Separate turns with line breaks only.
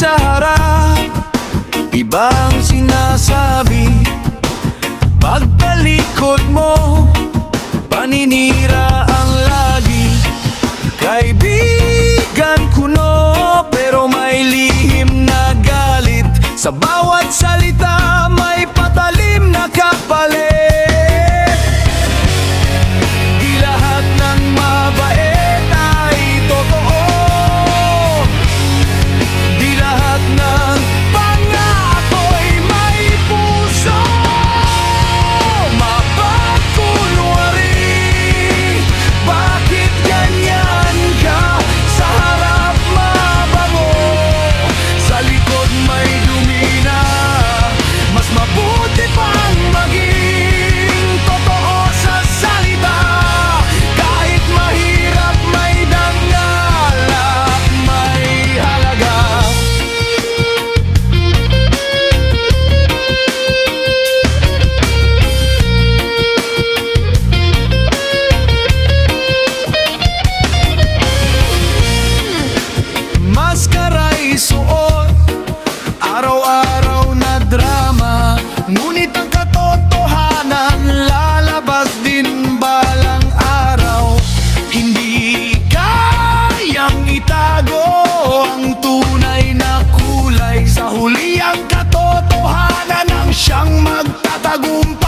sa harap, ibang sinasabi. Pagtalikod mo, paninira ang lagi. Kaibigan ko no, pero may lihim na galit. Sa bawat salita may patalim na kapalit. Di lahat ng mabait ay totoo. Di lahat ng pangako'y may puso. Mapagkunwari, bakit ganyan ka? Sa harap mabango, sa likod may dumi na. Mas mabuti pang maging totoo sa salita. Kahit mahirap may dangal at may halaga. Maskara'y suot, araw-araw na drama. Ngunit ang katotohanan lalabas din balang araw. Hindi kayang itago ang tunay na kulay. Sa huli ang katotohanan ang siyang magtatagumpay.